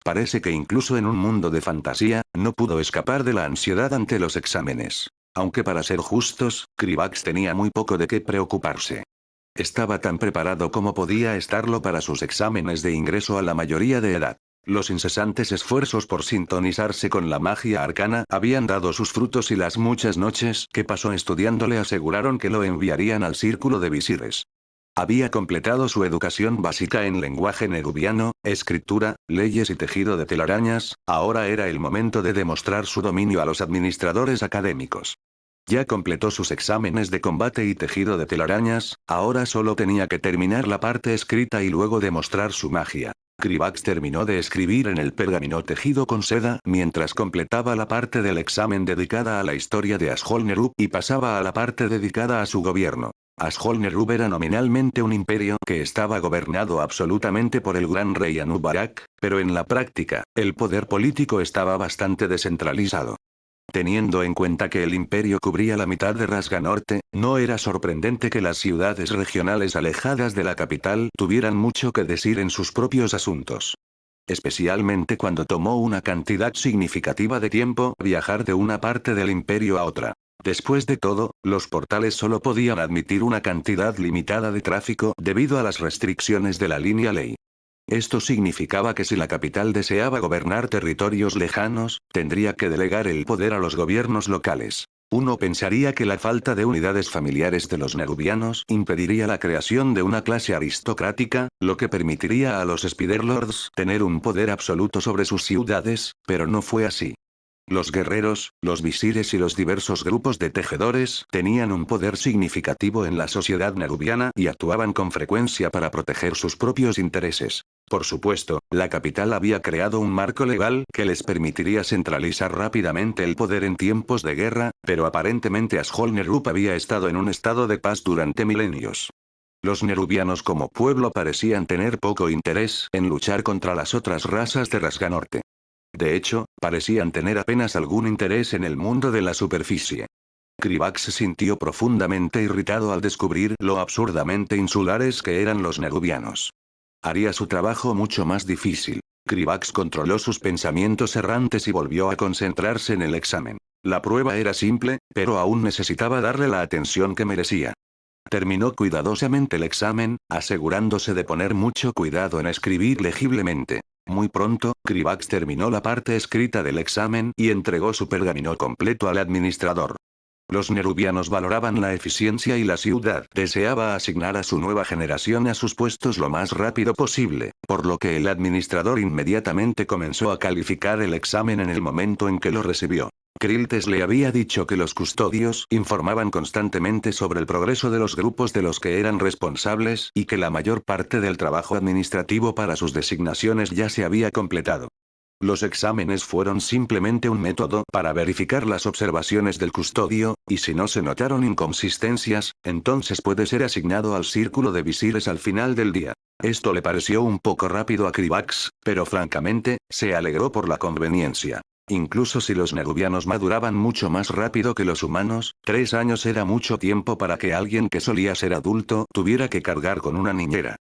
Parece que incluso en un mundo de fantasía, no pudo escapar de la ansiedad ante los exámenes. Aunque para ser justos, Krivax tenía muy poco de qué preocuparse. Estaba tan preparado como podía estarlo para sus exámenes de ingreso a la mayoría de edad. Los incesantes esfuerzos por sintonizarse con la magia arcana habían dado sus frutos y las muchas noches que pasó estudiando le aseguraron que lo enviarían al círculo de visires. Había completado su educación básica en lenguaje nerubiano, escritura, leyes y tejido de telarañas, ahora era el momento de demostrar su dominio a los administradores académicos. Ya completó sus exámenes de combate y tejido de telarañas, ahora solo tenía que terminar la parte escrita y luego demostrar su magia. Krivax terminó de escribir en el pergamino tejido con seda mientras completaba la parte del examen dedicada a la historia de Ashol-Nerub y pasaba a la parte dedicada a su gobierno. Ashol-Nerub era nominalmente un imperio que estaba gobernado absolutamente por el gran rey Anubarak, pero en la práctica, el poder político estaba bastante descentralizado. Teniendo en cuenta que el imperio cubría la mitad de Rasga Norte, no era sorprendente que las ciudades regionales alejadas de la capital tuvieran mucho que decir en sus propios asuntos. Especialmente cuando tomó una cantidad significativa de tiempo viajar de una parte del imperio a otra. Después de todo, los portales solo podían admitir una cantidad limitada de tráfico debido a las restricciones de la línea ley. Esto significaba que si la capital deseaba gobernar territorios lejanos, tendría que delegar el poder a los gobiernos locales. Uno pensaría que la falta de unidades familiares de los nerubianos impediría la creación de una clase aristocrática, lo que permitiría a los Spiderlords tener un poder absoluto sobre sus ciudades, pero no fue así. Los guerreros, los visires y los diversos grupos de tejedores tenían un poder significativo en la sociedad nerubiana y actuaban con frecuencia para proteger sus propios intereses. Por supuesto, la capital había creado un marco legal que les permitiría centralizar rápidamente el poder en tiempos de guerra, pero aparentemente Ashol-Nerub había estado en un estado de paz durante milenios. Los nerubianos como pueblo parecían tener poco interés en luchar contra las otras razas de Rasga Norte. De hecho, parecían tener apenas algún interés en el mundo de la superficie. Krivax se sintió profundamente irritado al descubrir lo absurdamente insulares que eran los nerubianos. Haría su trabajo mucho más difícil. Krivax controló sus pensamientos errantes y volvió a concentrarse en el examen. La prueba era simple, pero aún necesitaba darle la atención que merecía. Terminó cuidadosamente el examen, asegurándose de poner mucho cuidado en escribir legiblemente. Muy pronto, Krivax terminó la parte escrita del examen y entregó su pergamino completo al administrador. Los nerubianos valoraban la eficiencia y la ciudad deseaba asignar a su nueva generación a sus puestos lo más rápido posible, por lo que el administrador inmediatamente comenzó a calificar el examen en el momento en que lo recibió. Kriltes le había dicho que los custodios informaban constantemente sobre el progreso de los grupos de los que eran responsables y que la mayor parte del trabajo administrativo para sus designaciones ya se había completado. Los exámenes fueron simplemente un método para verificar las observaciones del custodio, y si no se notaron inconsistencias, entonces puede ser asignado al círculo de visires al final del día. Esto le pareció un poco rápido a Krivax, pero francamente, se alegró por la conveniencia. Incluso si los nerubianos maduraban mucho más rápido que los humanos, 3 años era mucho tiempo para que alguien que solía ser adulto tuviera que cargar con una niñera.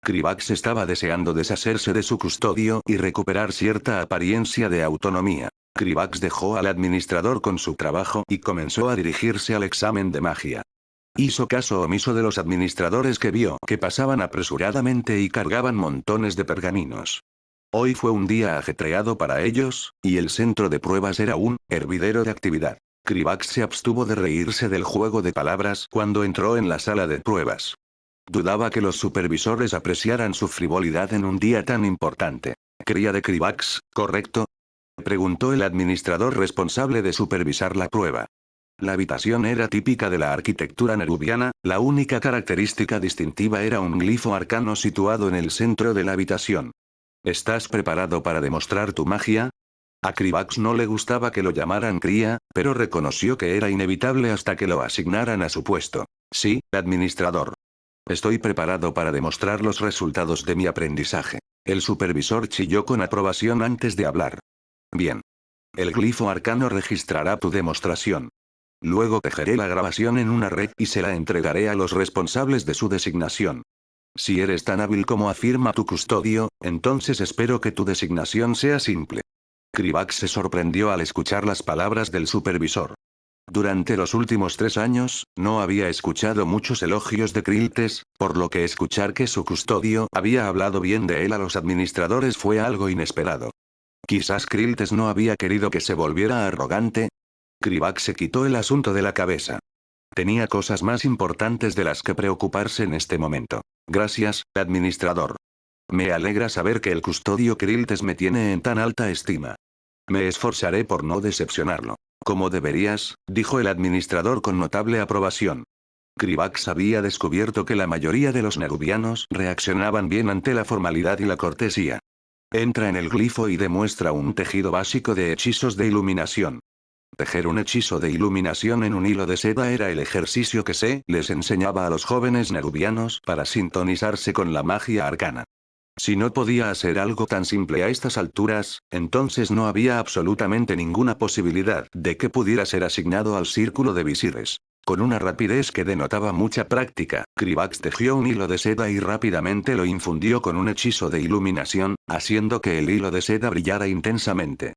Krivax estaba deseando deshacerse de su custodio y recuperar cierta apariencia de autonomía. Krivax dejó al administrador con su trabajo y comenzó a dirigirse al examen de magia. Hizo caso omiso de los administradores que vio que pasaban apresuradamente y cargaban montones de pergaminos. Hoy fue un día ajetreado para ellos, y el centro de pruebas era un hervidero de actividad. Krivax se abstuvo de reírse del juego de palabras cuando entró en la sala de pruebas. Dudaba que los supervisores apreciaran su frivolidad en un día tan importante. ¿Cría de Krivax, correcto?, preguntó el administrador responsable de supervisar la prueba. La habitación era típica de la arquitectura nerubiana, la única característica distintiva era un glifo arcano situado en el centro de la habitación. ¿Estás preparado para demostrar tu magia? A Krivax no le gustaba que lo llamaran cría, pero reconoció que era inevitable hasta que lo asignaran a su puesto. Sí, administrador. Estoy preparado para demostrar los resultados de mi aprendizaje. El supervisor chilló con aprobación antes de hablar. Bien. El glifo arcano registrará tu demostración. Luego tejeré la grabación en una red y se la entregaré a los responsables de su designación. Si eres tan hábil como afirma tu custodio, entonces espero que tu designación sea simple. Krivax se sorprendió al escuchar las palabras del supervisor. Durante los últimos 3 años, no había escuchado muchos elogios de Kriltes, por lo que escuchar que su custodio había hablado bien de él a los administradores fue algo inesperado. Quizás Kriltes no había querido que se volviera arrogante. Krivax se quitó el asunto de la cabeza. Tenía cosas más importantes de las que preocuparse en este momento. Gracias, administrador. Me alegra saber que el custodio Kriltes me tiene en tan alta estima. Me esforzaré por no decepcionarlo. Como deberías, dijo el administrador con notable aprobación. Krivax había descubierto que la mayoría de los nerubianos reaccionaban bien ante la formalidad y la cortesía. Entra en el glifo y demuestra un tejido básico de hechizos de iluminación. Tejer un hechizo de iluminación en un hilo de seda era el ejercicio que se les enseñaba a los jóvenes nerubianos para sintonizarse con la magia arcana. Si no podía hacer algo tan simple a estas alturas, entonces no había absolutamente ninguna posibilidad de que pudiera ser asignado al círculo de visires. Con una rapidez que denotaba mucha práctica, Krivax tejió un hilo de seda y rápidamente lo infundió con un hechizo de iluminación, haciendo que el hilo de seda brillara intensamente.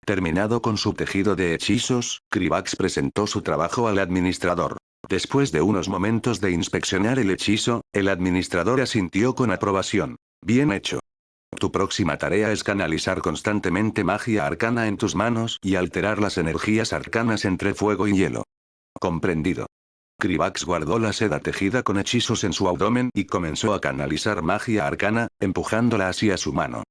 Terminado con su tejido de hechizos, Krivax presentó su trabajo al administrador. Después de unos momentos de inspeccionar el hechizo, el administrador asintió con aprobación. Bien hecho. Tu próxima tarea es canalizar constantemente magia arcana en tus manos y alterar las energías arcanas entre fuego y hielo. Comprendido. Krivax guardó la seda tejida con hechizos en su abdomen y comenzó a canalizar magia arcana, empujándola hacia su mano.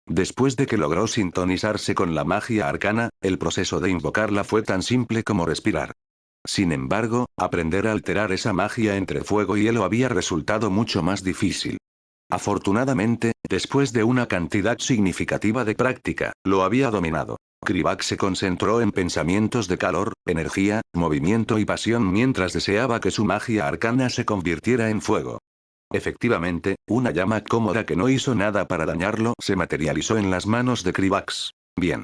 Después de que logró sintonizarse con la magia arcana, el proceso de invocarla fue tan simple como respirar. Sin embargo, aprender a alterar esa magia entre fuego y hielo había resultado mucho más difícil. Afortunadamente, después de una cantidad significativa de práctica, lo había dominado. Krivax se concentró en pensamientos de calor, energía, movimiento y pasión mientras deseaba que su magia arcana se convirtiera en fuego. Efectivamente, una llama cómoda que no hizo nada para dañarlo se materializó en las manos de Krivax. Bien.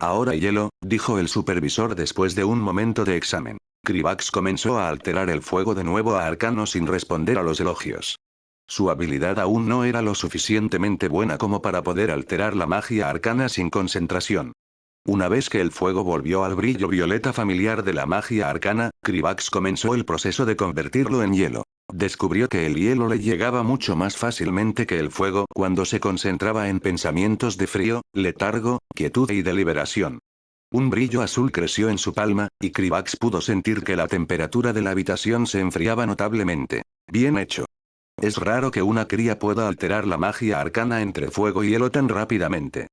Ahora hielo, dijo el supervisor después de un momento de examen. Krivax comenzó a alterar el fuego de nuevo a arcano sin responder a los elogios. Su habilidad aún no era lo suficientemente buena como para poder alterar la magia arcana sin concentración. Una vez que el fuego volvió al brillo violeta familiar de la magia arcana, Krivax comenzó el proceso de convertirlo en hielo. Descubrió que el hielo le llegaba mucho más fácilmente que el fuego cuando se concentraba en pensamientos de frío, letargo, quietud y deliberación. Un brillo azul creció en su palma, y Krivax pudo sentir que la temperatura de la habitación se enfriaba notablemente. Bien hecho. Es raro que una cría pueda alterar la magia arcana entre fuego y hielo tan rápidamente.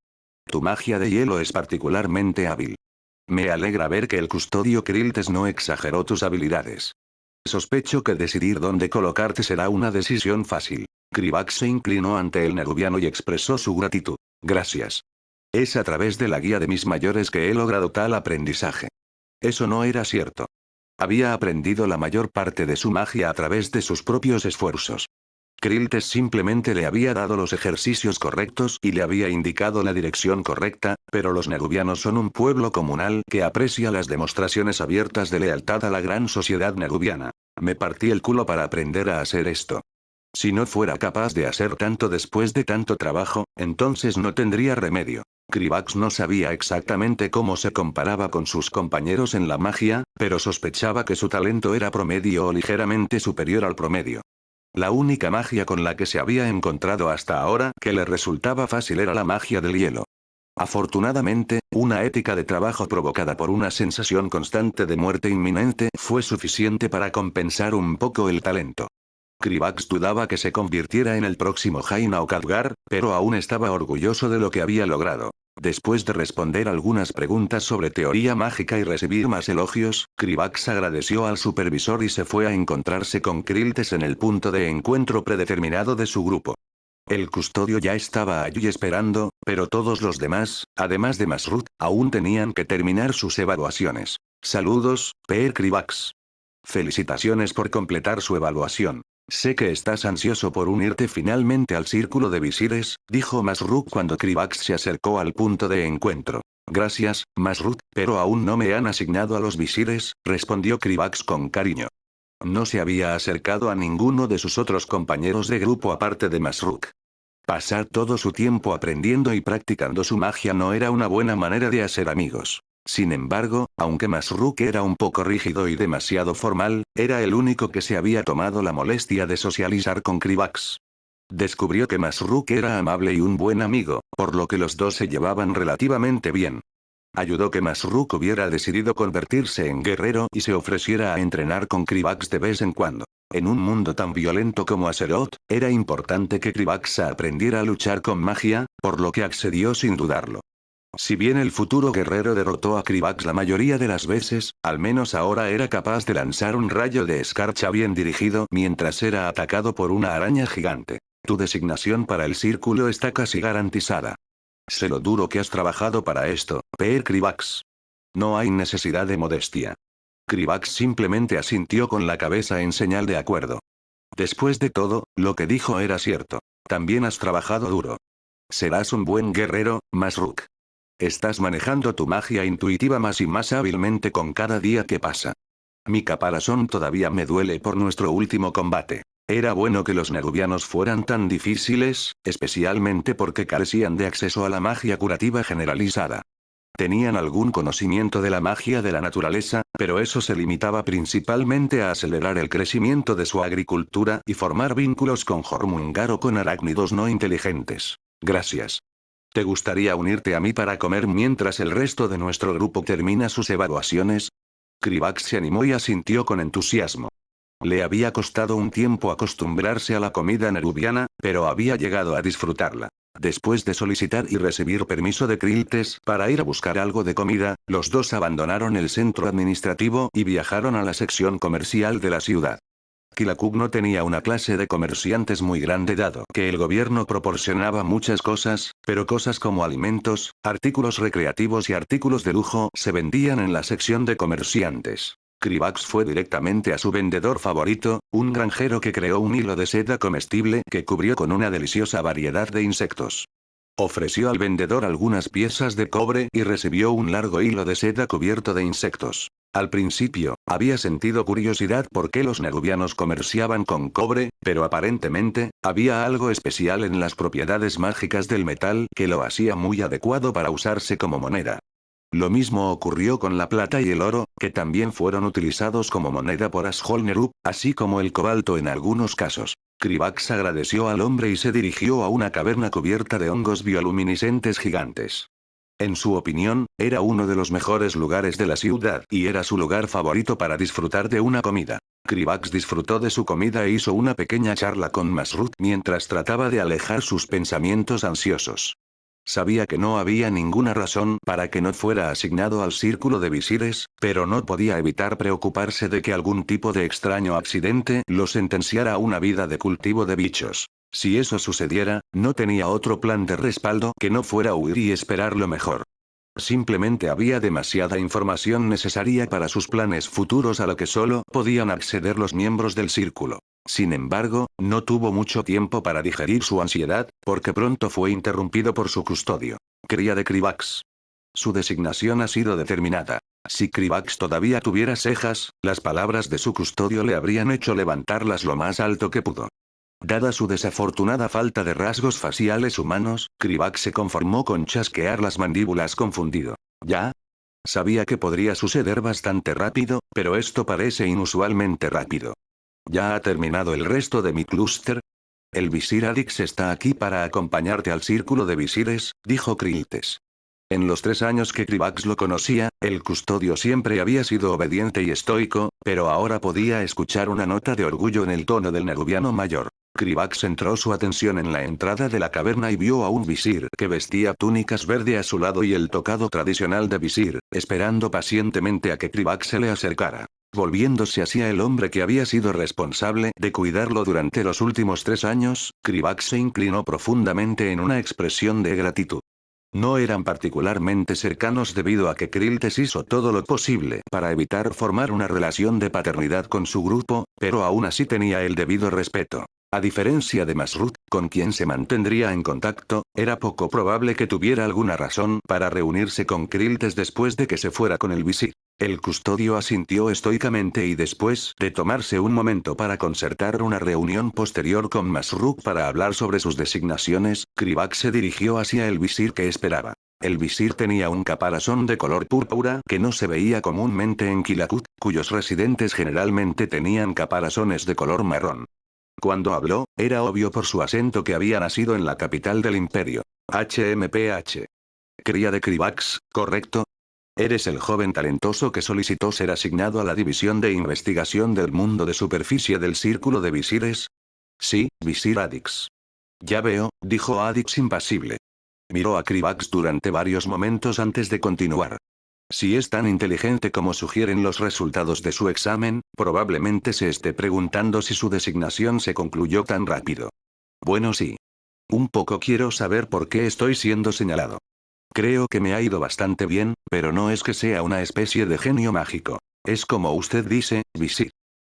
Tu magia de hielo es particularmente hábil. Me alegra ver que el custodio Kriltes no exageró tus habilidades. Sospecho que decidir dónde colocarte será una decisión fácil. Krivax se inclinó ante el nerubiano y expresó su gratitud. Gracias. Es a través de la guía de mis mayores que he logrado tal aprendizaje. Eso no era cierto. Había aprendido la mayor parte de su magia a través de sus propios esfuerzos. Kriltes simplemente le había dado los ejercicios correctos y le había indicado la dirección correcta, pero los nerubianos son un pueblo comunal que aprecia las demostraciones abiertas de lealtad a la gran sociedad nerubiana. Me partí el culo para aprender a hacer esto. Si no fuera capaz de hacer tanto después de tanto trabajo, entonces no tendría remedio. Krivax no sabía exactamente cómo se comparaba con sus compañeros en la magia, pero sospechaba que su talento era promedio o ligeramente superior al promedio. La única magia con la que se había encontrado hasta ahora que le resultaba fácil era la magia del hielo. Afortunadamente, una ética de trabajo provocada por una sensación constante de muerte inminente fue suficiente para compensar un poco el talento. Krivax dudaba que se convirtiera en el próximo Jaina o Khadgar, pero aún estaba orgulloso de lo que había logrado. Después de responder algunas preguntas sobre teoría mágica y recibir más elogios, Krivax agradeció al supervisor y se fue a encontrarse con Kriltes en el punto de encuentro predeterminado de su grupo. El custodio ya estaba allí esperando, pero todos los demás, además de Masrut, aún tenían que terminar sus evaluaciones. Saludos, Per Krivax. Felicitaciones por completar su evaluación. Sé que estás ansioso por unirte finalmente al círculo de visires, dijo Masrut cuando Krivax se acercó al punto de encuentro. Gracias, Masrut, pero aún no me han asignado a los visires, respondió Krivax con cariño. No se había acercado a ninguno de sus otros compañeros de grupo aparte de Masruk. Pasar todo su tiempo aprendiendo y practicando su magia no era una buena manera de hacer amigos. Sin embargo, aunque Masruk era un poco rígido y demasiado formal, era el único que se había tomado la molestia de socializar con Krivax. Descubrió que Masruk era amable y un buen amigo, por lo que los dos se llevaban relativamente bien. Ayudó que Masruk hubiera decidido convertirse en guerrero y se ofreciera a entrenar con Krivax de vez en cuando. En un mundo tan violento como Azeroth, era importante que Krivax aprendiera a luchar con magia, por lo que accedió sin dudarlo. Si bien el futuro guerrero derrotó a Krivax la mayoría de las veces, al menos ahora era capaz de lanzar un rayo de escarcha bien dirigido mientras era atacado por una araña gigante. Tu designación para el círculo está casi garantizada. Sé lo duro que has trabajado para esto, Per Krivax. No hay necesidad de modestia. Krivax simplemente asintió con la cabeza en señal de acuerdo. Después de todo, lo que dijo era cierto. También has trabajado duro. Serás un buen guerrero, Masruk. Estás manejando tu magia intuitiva más y más hábilmente con cada día que pasa. Mi caparazón todavía me duele por nuestro último combate. Era bueno que los nerubianos fueran tan difíciles, especialmente porque carecían de acceso a la magia curativa generalizada. Tenían algún conocimiento de la magia de la naturaleza, pero eso se limitaba principalmente a acelerar el crecimiento de su agricultura y formar vínculos con Jormungar o con arácnidos no inteligentes. Gracias. ¿Te gustaría unirte a mí para comer mientras el resto de nuestro grupo termina sus evaluaciones? Krivax se animó y asintió con entusiasmo. Le había costado un tiempo acostumbrarse a la comida nerubiana, pero había llegado a disfrutarla. Después de solicitar y recibir permiso de Kriltes para ir a buscar algo de comida, los dos abandonaron el centro administrativo y viajaron a la sección comercial de la ciudad. Kilakuk no tenía una clase de comerciantes muy grande dado que el gobierno proporcionaba muchas cosas, pero cosas como alimentos, artículos recreativos y artículos de lujo se vendían en la sección de comerciantes. Krivax fue directamente a su vendedor favorito, un granjero que creó un hilo de seda comestible que cubrió con una deliciosa variedad de insectos. Ofreció al vendedor algunas piezas de cobre y recibió un largo hilo de seda cubierto de insectos. Al principio, había sentido curiosidad por qué los nerubianos comerciaban con cobre, pero aparentemente, había algo especial en las propiedades mágicas del metal que lo hacía muy adecuado para usarse como moneda. Lo mismo ocurrió con la plata y el oro, que también fueron utilizados como moneda por Ashol-Nerub, así como el cobalto en algunos casos. Krivax agradeció al hombre y se dirigió a una caverna cubierta de hongos bioluminiscentes gigantes. En su opinión, era uno de los mejores lugares de la ciudad y era su lugar favorito para disfrutar de una comida. Krivax disfrutó de su comida e hizo una pequeña charla con Masrut mientras trataba de alejar sus pensamientos ansiosos. Sabía que no había ninguna razón para que no fuera asignado al círculo de visires, pero no podía evitar preocuparse de que algún tipo de extraño accidente lo sentenciara a una vida de cultivo de bichos. Si eso sucediera, no tenía otro plan de respaldo que no fuera huir y esperar lo mejor. Simplemente había demasiada información necesaria para sus planes futuros a lo que solo podían acceder los miembros del círculo. Sin embargo, no tuvo mucho tiempo para digerir su ansiedad, porque pronto fue interrumpido por su custodio. Cría de Krivax. Su designación ha sido determinada. Si Krivax todavía tuviera cejas, las palabras de su custodio le habrían hecho levantarlas lo más alto que pudo. Dada su desafortunada falta de rasgos faciales humanos, Krivax se conformó con chasquear las mandíbulas confundido. ¿Ya? Sabía que podría suceder bastante rápido, pero esto parece inusualmente rápido. ¿Ya ha terminado el resto de mi clúster? El visir Adix está aquí para acompañarte al círculo de visires, dijo Kriltes. En los 3 años que Krivax lo conocía, el custodio siempre había sido obediente y estoico, pero ahora podía escuchar una nota de orgullo en el tono del nerubiano mayor. Krivax centró su atención en la entrada de la caverna y vio a un visir que vestía túnicas verde a su lado y el tocado tradicional de visir, esperando pacientemente a que Krivax se le acercara. Volviéndose hacia el hombre que había sido responsable de cuidarlo durante los últimos 3 años, Krivax se inclinó profundamente en una expresión de gratitud. No eran particularmente cercanos debido a que Kriltes hizo todo lo posible para evitar formar una relación de paternidad con su grupo, pero aún así tenía el debido respeto. A diferencia de Masrut, con quien se mantendría en contacto, era poco probable que tuviera alguna razón para reunirse con Kriltes después de que se fuera con el visir. El custodio asintió estoicamente y después de tomarse un momento para concertar una reunión posterior con Masruk para hablar sobre sus designaciones, Krivax se dirigió hacia el visir que esperaba. El visir tenía un caparazón de color púrpura que no se veía comúnmente en Kilakut, cuyos residentes generalmente tenían caparazones de color marrón. Cuando habló, era obvio por su acento que había nacido en la capital del imperio. HMPH. Cría de Krivax, ¿correcto? Eres el joven talentoso que solicitó ser asignado a la división de investigación del mundo de superficie del círculo de visires. Sí, visir Adix. Ya veo, dijo Adix impasible. Miró a Krivax durante varios momentos antes de continuar. Si es tan inteligente como sugieren los resultados de su examen, probablemente se esté preguntando si su designación se concluyó tan rápido. Bueno, sí. Un poco quiero saber por qué estoy siendo señalado. Creo que me ha ido bastante bien, pero no es que sea una especie de genio mágico. Es como usted dice, visir.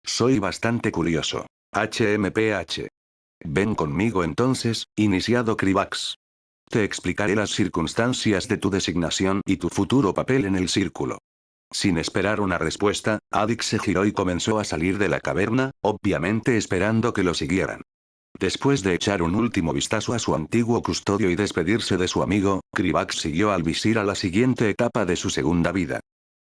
Soy bastante curioso. HMPH. Ven conmigo entonces, iniciado Krivax. Te explicaré las circunstancias de tu designación y tu futuro papel en el círculo. Sin esperar una respuesta, Adix se giró y comenzó a salir de la caverna, obviamente esperando que lo siguieran. Después de echar un último vistazo a su antiguo custodio y despedirse de su amigo, Krivax siguió al visir a la siguiente etapa de su segunda vida.